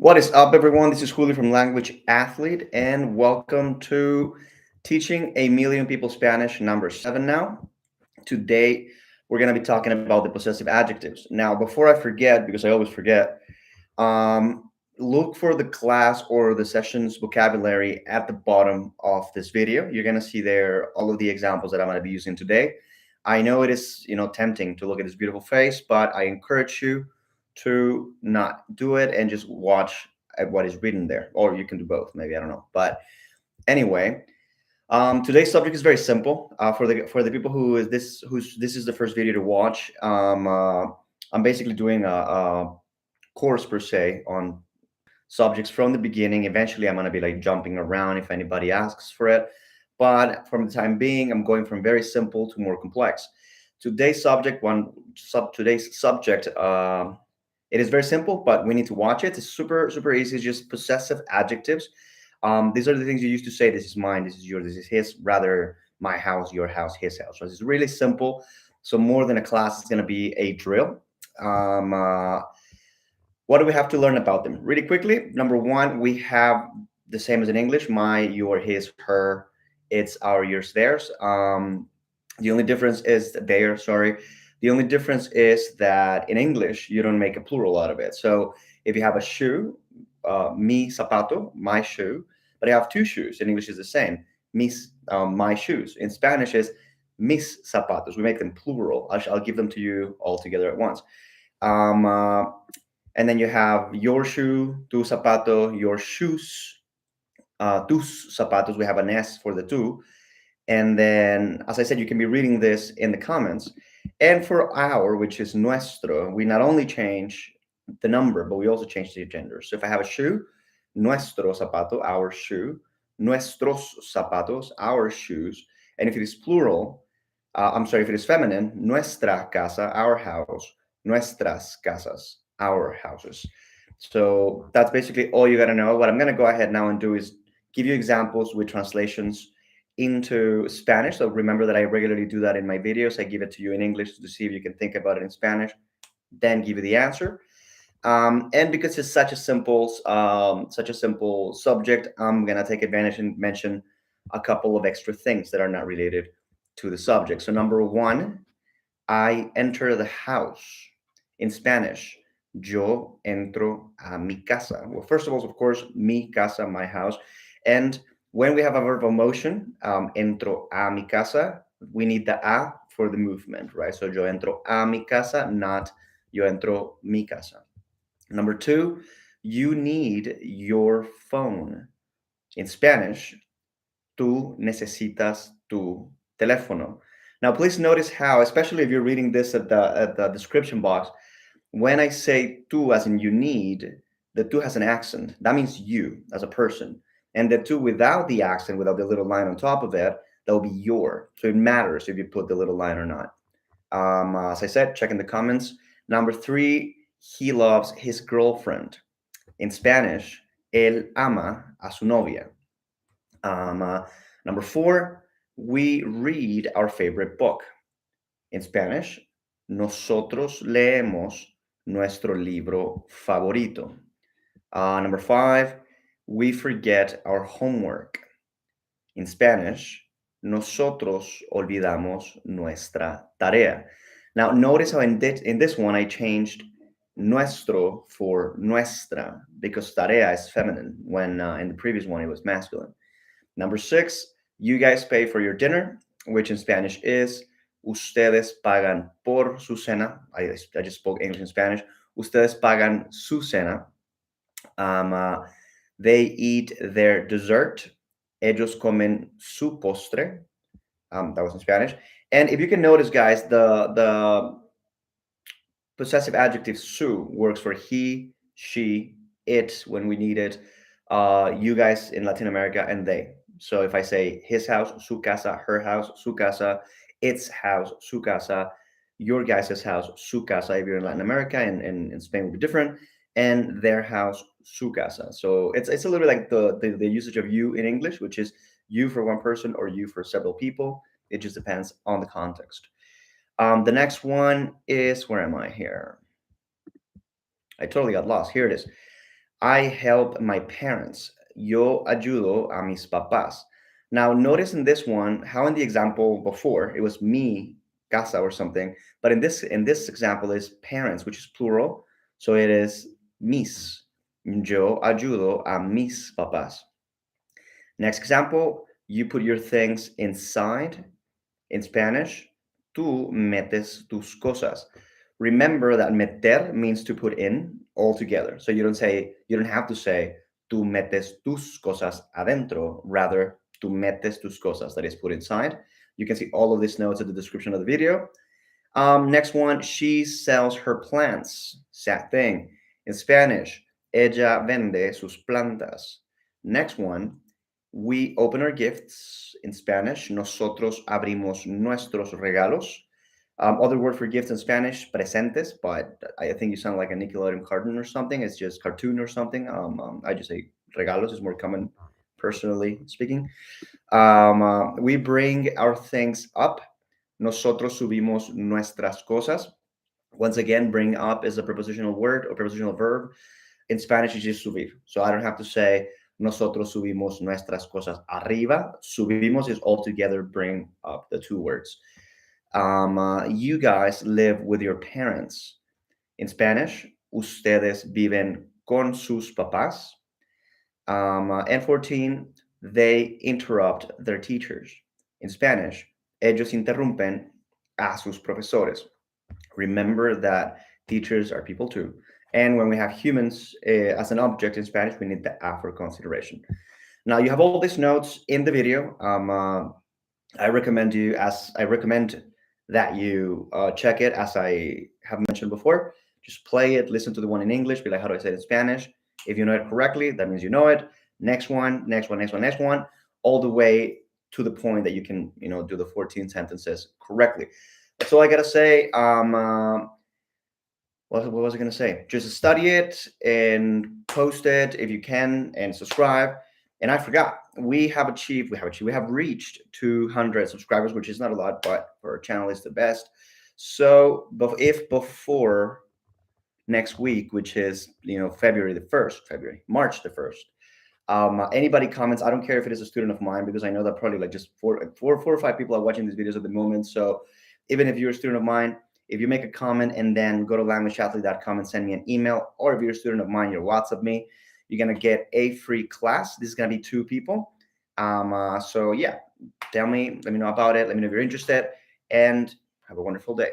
What is up, everyone? This is Julio from Language Athlete, and welcome to Teaching a Million People Spanish, number 7 now. Today, we're going to be talking about the possessive adjectives. Now, before I forget, because I always forget, look for the class or the session's vocabulary at the bottom of this video. You're going to see there all of the examples that I'm going to be using today. I know it is, tempting to look at this beautiful face, but I encourage you to not do it and just watch at what is written there, or you can do both. Maybe I don't know, but anyway, today's subject is very simple. For the people who's this is the first video to watch. I'm basically doing a course per se on subjects from the beginning. Eventually, I'm gonna be like jumping around if anybody asks for it. But from the time being, I'm going from very simple to more complex. Today's subject. It is very simple, but we need to watch it. It's super super easy. It's just possessive adjectives. These are the things you used to say. This is mine. This is yours. This is his. Rather, my house, your house, his house. So it's really simple. So more than a class, it's going to be a drill. Um, uh, what do we have to learn about them? Really quickly. Number one, we have the same as in English: my, your, his, her. It's our, yours, theirs. The only difference is there. Sorry. The only difference is that in English you don't make a plural out of it. So if you have a shoe, mi zapato, my shoe, but I have two shoes. In English is the same. My shoes. In Spanish is mis zapatos. We make them plural. I'll give them to you all together at once. Um, uh, and then you have your shoe, tu zapato, your shoes, tus zapatos. We have an S for the two. And then, as I said, you can be reading this in the comments. And for our, which is nuestro, we not only change the number, but we also change the gender. So if I have a shoe, nuestro zapato, our shoe, nuestros zapatos, our shoes. And if it is plural, if it is feminine, nuestra casa, our house, nuestras casas, our houses. So that's basically all you got to know. What I'm going to go ahead now and do is give you examples with translations into Spanish. So remember that I regularly do that in my videos. I give it to you in English to see if you can think about it in Spanish, then give you the answer. And because it's such a simple subject, I'm gonna take advantage and mention a couple of extra things that are not related to the subject. So number one, I enter the house. In Spanish, yo entro a mi casa. Well, first of all, of course, mi casa, my house. And when we have a verb of motion, entro a mi casa, we need the a for the movement, right? So yo entro a mi casa, not yo entro mi casa. Number two, you need your phone. In Spanish, tú necesitas tu teléfono. Now, please notice how, especially if you're reading this at the description box, when I say tú as in you need, the tú has an accent. That means you as a person. And the tú without the accent, without the little line on top of it, that will be your. So it matters if you put the little line or not. As I said, check in the comments. Number three, he loves his girlfriend. In Spanish, él ama a su novia. Number four, we read our favorite book. In Spanish, nosotros leemos nuestro libro favorito. Number five, we forget our homework. In Spanish, nosotros olvidamos nuestra tarea. Now, notice how in this one I changed nuestro for nuestra because tarea is feminine when in the previous one it was masculine. Number six, you guys pay for your dinner, which in Spanish is Ustedes pagan por su cena. I just spoke English and Spanish. Ustedes pagan su cena. Um, uh, they eat their dessert. Ellos comen su postre. That was in Spanish. And if you can notice, guys, the possessive adjective su works for he, she, it when we need it, you guys in Latin America, and they. So if I say his house, su casa, her house, su casa, its house, su casa, your guys' house, su casa, if you're in Latin America and in Spain will be different, and their house, su casa. So it's a little bit like the usage of you in English, which is you for one person or you for several people. It just depends on the context. The next one is, where am I here? I totally got lost. Here it is. I help my parents. Yo ayudo a mis papás. Now, notice in this one how in the example before it was mi, casa or something, but in this example is parents, which is plural, so it is mis. Yo ayudo a mis papás. Next example, you put your things inside. In Spanish, tú metes tus cosas. Remember that meter means to put in all together. So you don't have to say tú metes tus cosas adentro. Rather, tú metes tus cosas, that is put inside. You can see all of these notes in the description of the video. Next one, she sells her plants. Sad thing. In Spanish, ella vende sus plantas. Next one, we open our gifts. In Spanish, nosotros abrimos nuestros regalos. Other word for gifts in Spanish, presentes, but I think you sound like a Nickelodeon cartoon or something. It's just cartoon or something. I just say regalos is more common, personally speaking. We bring our things up. Nosotros subimos nuestras cosas. Once again, bring up is a prepositional word or prepositional verb. In Spanish, it's just subir. So I don't have to say nosotros subimos nuestras cosas arriba. Subimos is all together bring up the two words. You guys live with your parents. In Spanish, ustedes viven con sus papás. And 14, they interrupt their teachers. In Spanish, ellos interrumpen a sus profesores. Remember that teachers are people too. And when we have humans as an object in Spanish, we need the a for consideration. Now you have all these notes in the video. I recommend that you check it as I have mentioned before. Just play it, listen to the one in English, be like, how do I say it in Spanish? If you know it correctly, that means you know it. Next one, next one, next one, next one, all the way to the point that you can, do the 14 sentences correctly. That's all I gotta say. What was I gonna say? Just study it and post it if you can, and subscribe. And I forgot, we have reached 200 subscribers, which is not a lot, but for our channel is the best. So, if before next week, which is March the 1st, anybody comments, I don't care if it is a student of mine, because I know that probably like just four or five people are watching these videos at the moment. So even if you're a student of mine, if you make a comment and then go to languageathlete.com and send me an email, or if you're a student of mine, you WhatsApp me, you're gonna get a free class. This is gonna be 2 people. So yeah, let me know about it. Let me know if you're interested, and have a wonderful day.